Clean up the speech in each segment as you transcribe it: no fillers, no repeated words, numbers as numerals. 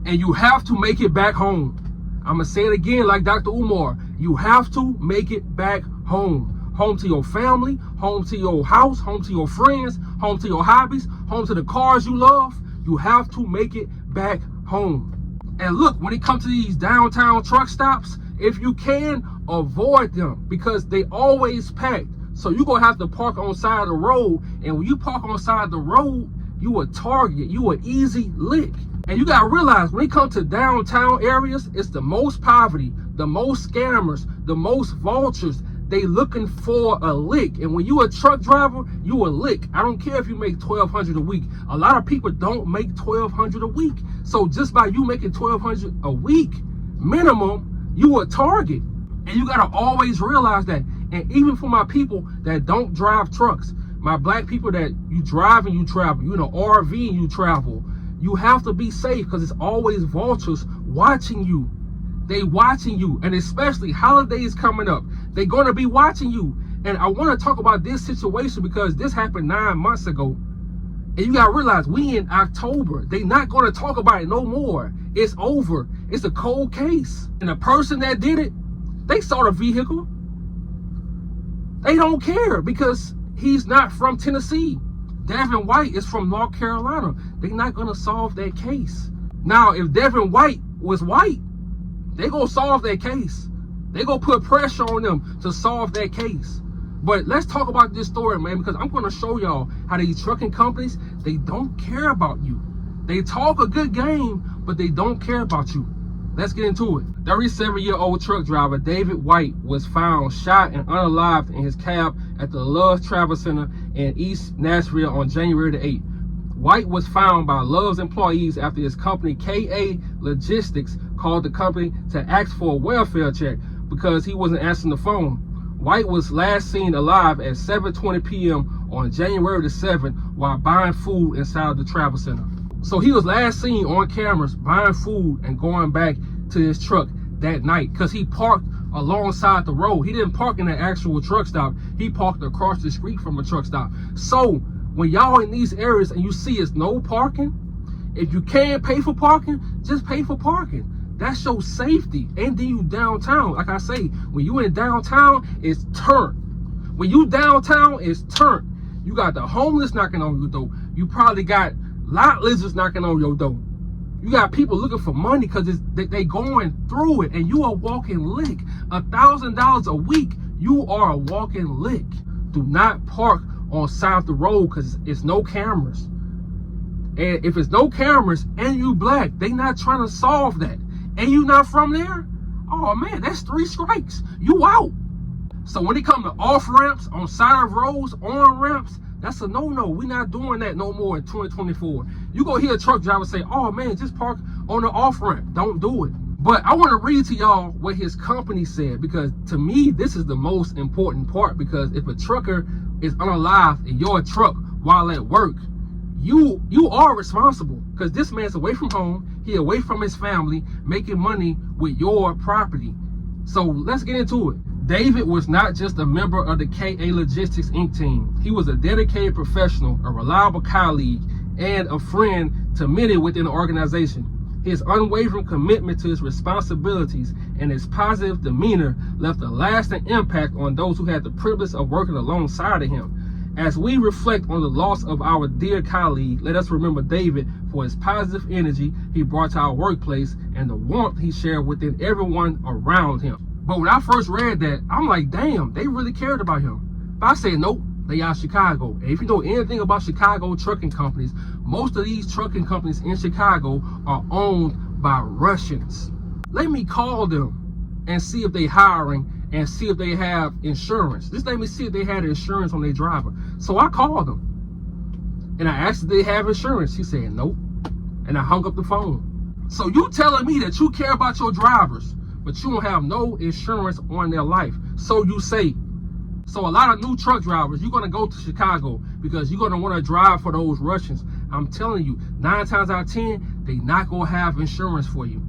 And you have to make it back home. I'm going to say it again like Dr. Umar. You have to make it back home. Home to your family, home to your house, home to your friends, home to your hobbies, home to the cars you love. You have to make it back home. And look, when it comes to these downtown truck stops, if you can, avoid them because they always packed. So you're going to have to park on the side of the road. And when you park on the side of the road, you a target. You an easy lick. And you got to realize when it comes to downtown areas, it's the most poverty, the most scammers, the most vultures. They looking for a lick. And when you a truck driver, you a lick. I don't care if you make $1,200 a week. A lot of people don't make $1,200 a week. So just by you making $1,200 a week minimum, you a target. And you got to always realize that. And even for my people that don't drive trucks, my black people that you drive and you travel, you in an RV and you travel, you have to be safe because it's always vultures watching you. They watching you, and especially holidays coming up, they're going to be watching you. And I want to talk about this situation because this happened 9 months ago. And you got to realize we in October. They're not going to talk about it no more. It's over. It's a cold case. And the person that did it, they saw the vehicle. They don't care because he's not from Tennessee. Devin White is from North Carolina. They're not going to solve that case. Now, if Devin White was white, they gonna solve that case. They gonna put pressure on them to solve that case. But let's talk about this story, man, because I'm gonna show y'all how these trucking companies, they don't care about you. They talk a good game, but they don't care about you. Let's get into it. 37-year-old truck driver David White was found shot and unalived in his cab at the Love's Travel Center in East Nashville on January the 8th. White was found by Love's employees after his company KA Logistics called the company to ask for a welfare check because he wasn't answering the phone. White was last seen alive at 7:20 p.m. on January the 7th while buying food inside of the travel center. So he was last seen on cameras buying food and going back to his truck that night because he parked alongside the road. He didn't park in the actual truck stop. He parked across the street from a truck stop. So when y'all in these areas and you see it's no parking, if you can't pay for parking, just pay for parking. That's your safety. And then you downtown. Like I say, when you in downtown, it's turnt. When you downtown, it's turnt. You got the homeless knocking on your door. You probably got lot lizards knocking on your door. You got people looking for money because they going through it. And you are walking lick. $1,000 a week, you are a walking lick. Do not park on side of the road because it's no cameras. And if it's no cameras and you black, they not trying to solve that. And you not from there, oh man, that's 3 strikes. You out. So when it comes to off ramps, on side of roads, on ramps, that's a no-no. We're not doing that no more in 2024. You go hear a truck driver say, oh man, just park on the off ramp. Don't do it. But I want to read to y'all what his company said, because to me, this is the most important part, because if a trucker is unalived in your truck while at work, you are responsible, because this man's away from home. He away from his family, making money with your property. So let's get into it. David was not just a member of the KA Logistics Inc. team. He was a dedicated professional, a reliable colleague, and a friend to many within the organization. His unwavering commitment to his responsibilities and his positive demeanor left a lasting impact on those who had the privilege of working alongside of him. As we reflect on the loss of our dear colleague, let us remember David for his positive energy he brought to our workplace and the warmth he shared within everyone around him. But when I first read that, I'm like, damn, they really cared about him. But I said, nope, they out Chicago. And if you know anything about Chicago trucking companies, most of these trucking companies in Chicago are owned by Russians. Let me call them and see if they hiring and see if they have insurance. Just let me see if they had insurance on their driver. So I called them and I asked if they have insurance. He said, nope. And I hung up the phone. So you telling me that you care about your drivers, but you don't have no insurance on their life. So you say. So a lot of new truck drivers, you're going to go to Chicago because you're going to want to drive for those Russians. I'm telling you, 9 times out of 10, they not going to have insurance for you.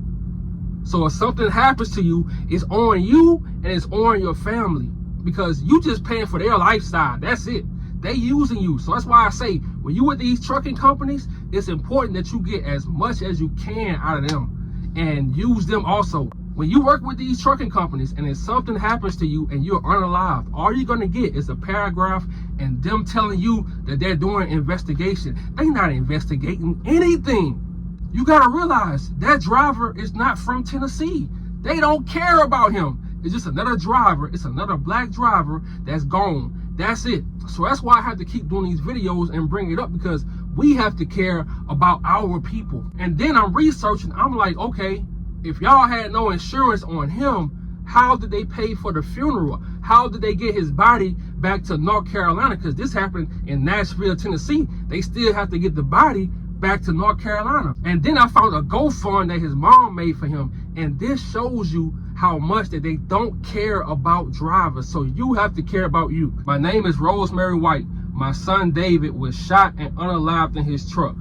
So if something happens to you, it's on you and it's on your family, because you just paying for their lifestyle. That's it. They using you. So that's why I say, When you with these trucking companies, it's important that you get as much as you can out of them and use them also. When you work with these trucking companies and if something happens to you and you're unalived, all you're gonna get is a paragraph and them telling you that they're doing investigation. They're not investigating anything. You gotta realize that driver is not from Tennessee. They don't care about him. It's just another driver. It's another black driver that's gone. That's it. So that's why I have to keep doing these videos and bring it up, because we have to care about our people. And then I'm researching. I'm like, okay, if y'all had no insurance on him, how did they pay for the funeral? How did they get his body back to North Carolina? Because this happened in Nashville, Tennessee. They still have to get the body back to North Carolina. And then I found a GoFundMe that his mom made for him. And this shows you how much that they don't care about drivers. So you have to care about you. My name is Rosemary White. My son David was shot and unalived in his truck.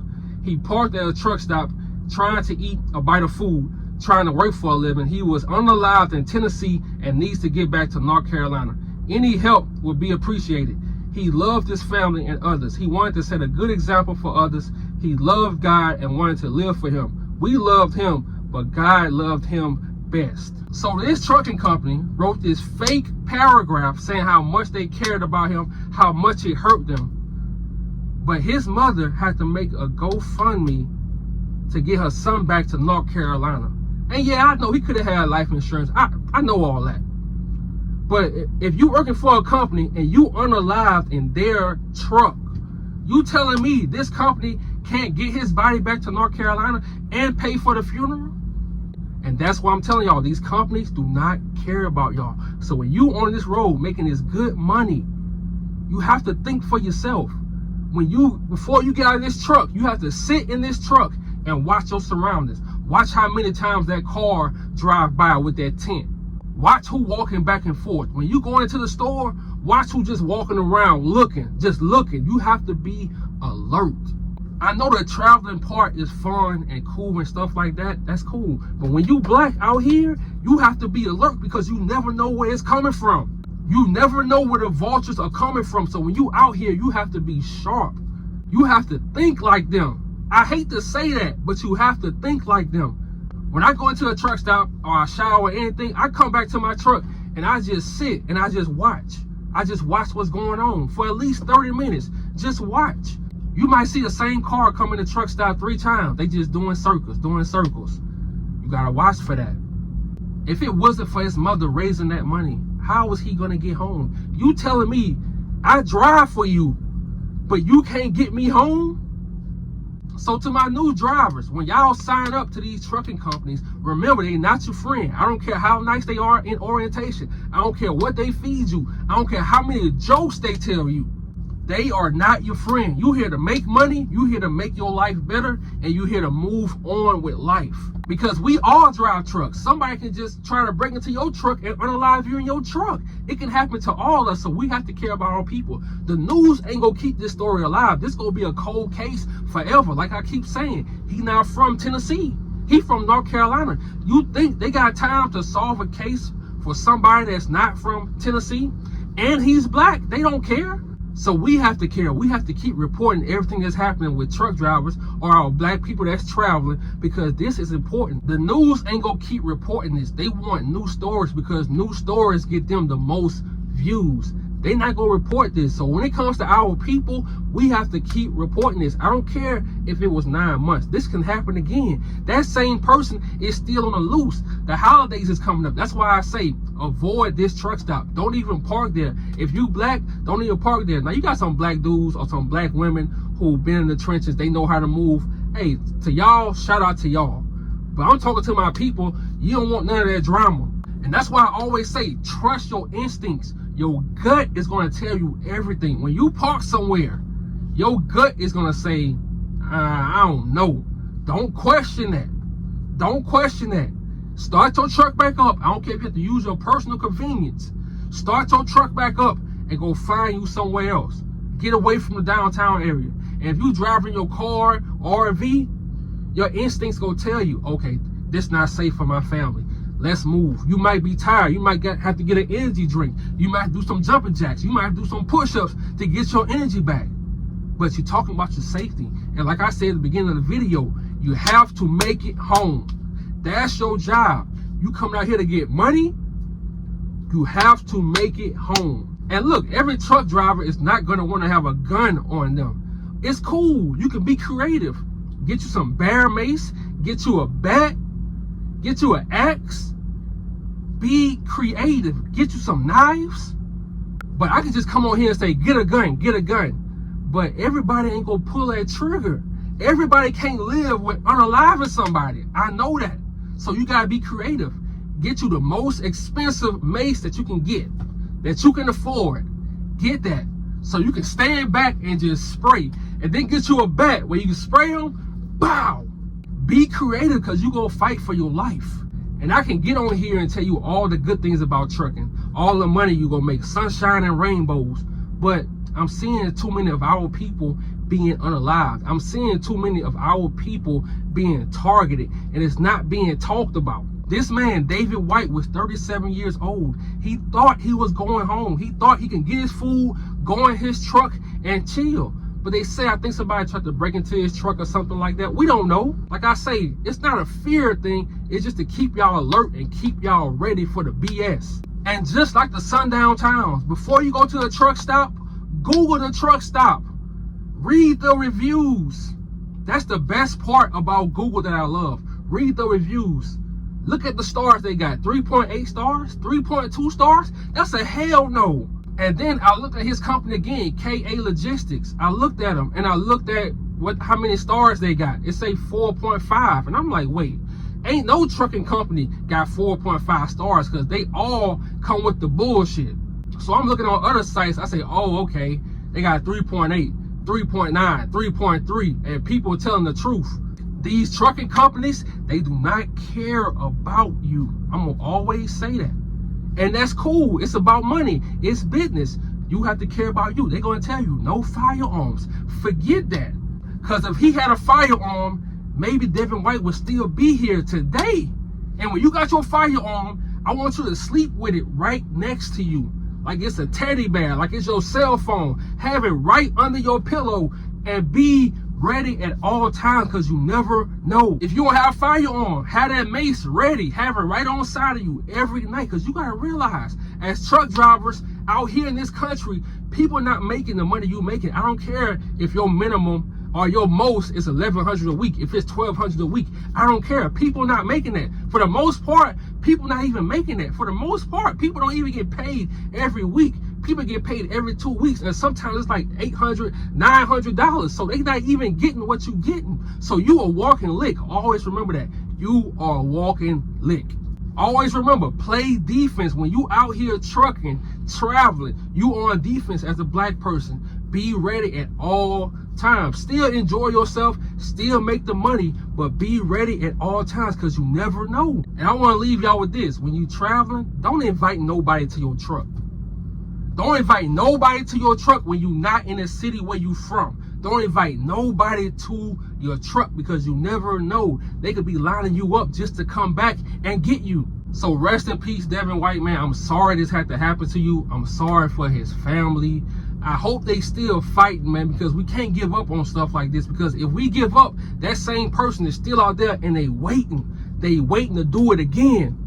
He parked at a truck stop trying to eat a bite of food, trying to work for a living. He was unalived in Tennessee and needs to get back to North Carolina. Any help would be appreciated. He loved his family and others. He wanted to set a good example for others. He loved God and wanted to live for him. We loved him, but God loved him best. So this trucking company wrote this fake paragraph saying how much they cared about him, how much it hurt them. But his mother had to make a GoFundMe to get her son back to North Carolina. And yeah, I know he could have had life insurance. I know all that. But if you working for a company and you unalived in their truck, you telling me this company can't get his body back to North Carolina and pay for the funeral? And that's why I'm telling y'all, these companies do not care about y'all. So when you on this road making this good money, you have to think for yourself. Before you get out of this truck, you have to sit in this truck and watch your surroundings. Watch how many times that car drive by with that tent. Watch who walking back and forth. When you going into the store, watch who just walking around looking, just looking. You have to be alert. I know the traveling part is fun and cool and stuff like that. That's cool. But when you black out here, you have to be alert, because you never know where it's coming from. You never know where the vultures are coming from. So when you out here, you have to be sharp. You have to think like them. I hate to say that, but you have to think like them. When I go into a truck stop or I shower or anything, I come back to my truck and I just sit and I just watch. I just watch what's going on for at least 30 minutes. Just watch. You might see the same car come in the truck stop 3 times. They just doing circles. You gotta watch for that. If it wasn't for his mother raising that money, how was he gonna get home? You telling me I drive for you, but you can't get me home? So to my new drivers, when y'all sign up to these trucking companies, remember, they not your friend. I don't care how nice they are in orientation. I don't care what they feed you. I don't care how many jokes they tell you. They are not your friend. You here to make money, you here to make your life better, and you here to move on with life. Because we all drive trucks. Somebody can just try to break into your truck and unalive you in your truck. It can happen to all of us, so we have to care about our people. The news ain't gonna keep this story alive. This gonna be a cold case forever. Like I keep saying, he not from Tennessee. He from North Carolina. You think they got time to solve a case for somebody that's not from Tennessee? And he's black. They don't care. So we have to care. We have to keep reporting everything that's happening with truck drivers or our black people that's traveling, because this is important. The news ain't gonna keep reporting this. They want new stories, because new stories get them the most views. They not gonna report this. So when it comes to our people, we have to keep reporting this. I don't care if it was 9 months. This can happen again. That same person is still on the loose. The holidays is coming up. That's why I say avoid this truck stop. Don't even park there. If you black, don't even park there. Now you got some black dudes or some black women who've been in the trenches. They know how to move. Hey, to y'all, shout out to y'all. But I'm talking to my people. You don't want none of that drama. And that's why I always say, trust your instincts. Your gut is going to tell you everything. When you park somewhere, your gut is going to say, I don't know. Don't question that. Don't question that. Start your truck back up. I don't care if you have to use your personal convenience. Start your truck back up and go find you somewhere else. Get away from the downtown area. And if you driving your car, RV, your instincts going to tell you, okay, this not safe for my family. Let's move. You might be tired. You might have to get an energy drink. You might do some jumping jacks. You might do some push-ups to get your energy back. but you're talking about your safety. And like I said at the beginning of the video, you have to make it home. That's your job. You coming out here to get money, you have to make it home. And look, every truck driver is not going to want to have a gun on them. It's cool. You can be creative. Get you some bear mace, get you a bat, get you an axe. Be creative. Get you some knives. But I can just come on here and say, get a gun, get a gun. But everybody ain't gonna pull that trigger. Everybody can't live with unaliving somebody. I know that. So you gotta be creative. Get you the most expensive mace that you can get, that you can afford. Get that. So you can stand back and just spray. And then get you a bat where you can spray them. Bow. Be creative, because you're gonna fight for your life. And I can get on here and tell you all the good things about trucking, all the money you're gonna make, sunshine and rainbows. But I'm seeing too many of our people being unalived. I'm seeing too many of our people being targeted, and it's not being talked about. This man, David White, was 37 years old. He thought he was going home. He thought he can get his food, go in his truck, and chill. But they say, I think somebody tried to break into his truck or something like that. We don't know. Like I say, it's not a fear thing. It's just to keep y'all alert and keep y'all ready for the BS. And just like the sundown towns, before you go to a truck stop, Google the truck stop. Read the reviews. That's the best part about Google that I love. Read the reviews. Look at the stars they got. 3.8 stars, 3.2 stars. That's a hell no. And then I looked at his company again, KA Logistics. I looked at them and I looked at how many stars they got. It say 4.5. And I'm like, wait, ain't no trucking company got 4.5 stars, because they all come with the bullshit. So I'm looking on other sites. I say, oh, okay, they got 3.8, 3.9, 3.3, and people telling the truth. These trucking companies, they do not care about you. I'm gonna always say that. And that's cool. It's about money. It's business. You have to care about you. They're going to tell you, no firearms. Forget that. Because if he had a firearm, maybe Devin White would still be here today. And when you got your firearm, I want you to sleep with it right next to you. Like it's a teddy bear, like it's your cell phone. Have it right under your pillow and be ready at all times, because you never know. If you don't have a firearm, have that mace ready. Have it right on side of you every night, because you got to realize, as truck drivers out here in this country, people are not making the money you making. I don't care if your minimum or your most is $1,100 a week, if it's $1,200 a week. I don't care. People not making that. For the most part, people not even making that. For the most part, people don't even get paid every week. People get paid every 2 weeks, and sometimes it's like $800, $900. So they not even getting what you getting. So you a walking lick. Always remember that. You are a walking lick. Always remember, play defense. When you out here trucking, traveling, you on defense as a black person. Be ready at all times. Still enjoy yourself, still make the money, but be ready at all times, because you never know. And I want to leave y'all with this. When you traveling, don't invite nobody to your truck. Don't invite nobody to your truck when you're not in the city where you from. Don't invite nobody to your truck, because you never know. They could be lining you up just to come back and get you. So rest in peace, Devin White, man. I'm sorry this had to happen to you. I'm sorry for his family. I hope they still fighting, man, because we can't give up on stuff like this. Because if we give up, that same person is still out there and they waiting. They waiting to do it again.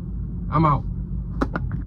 I'm out.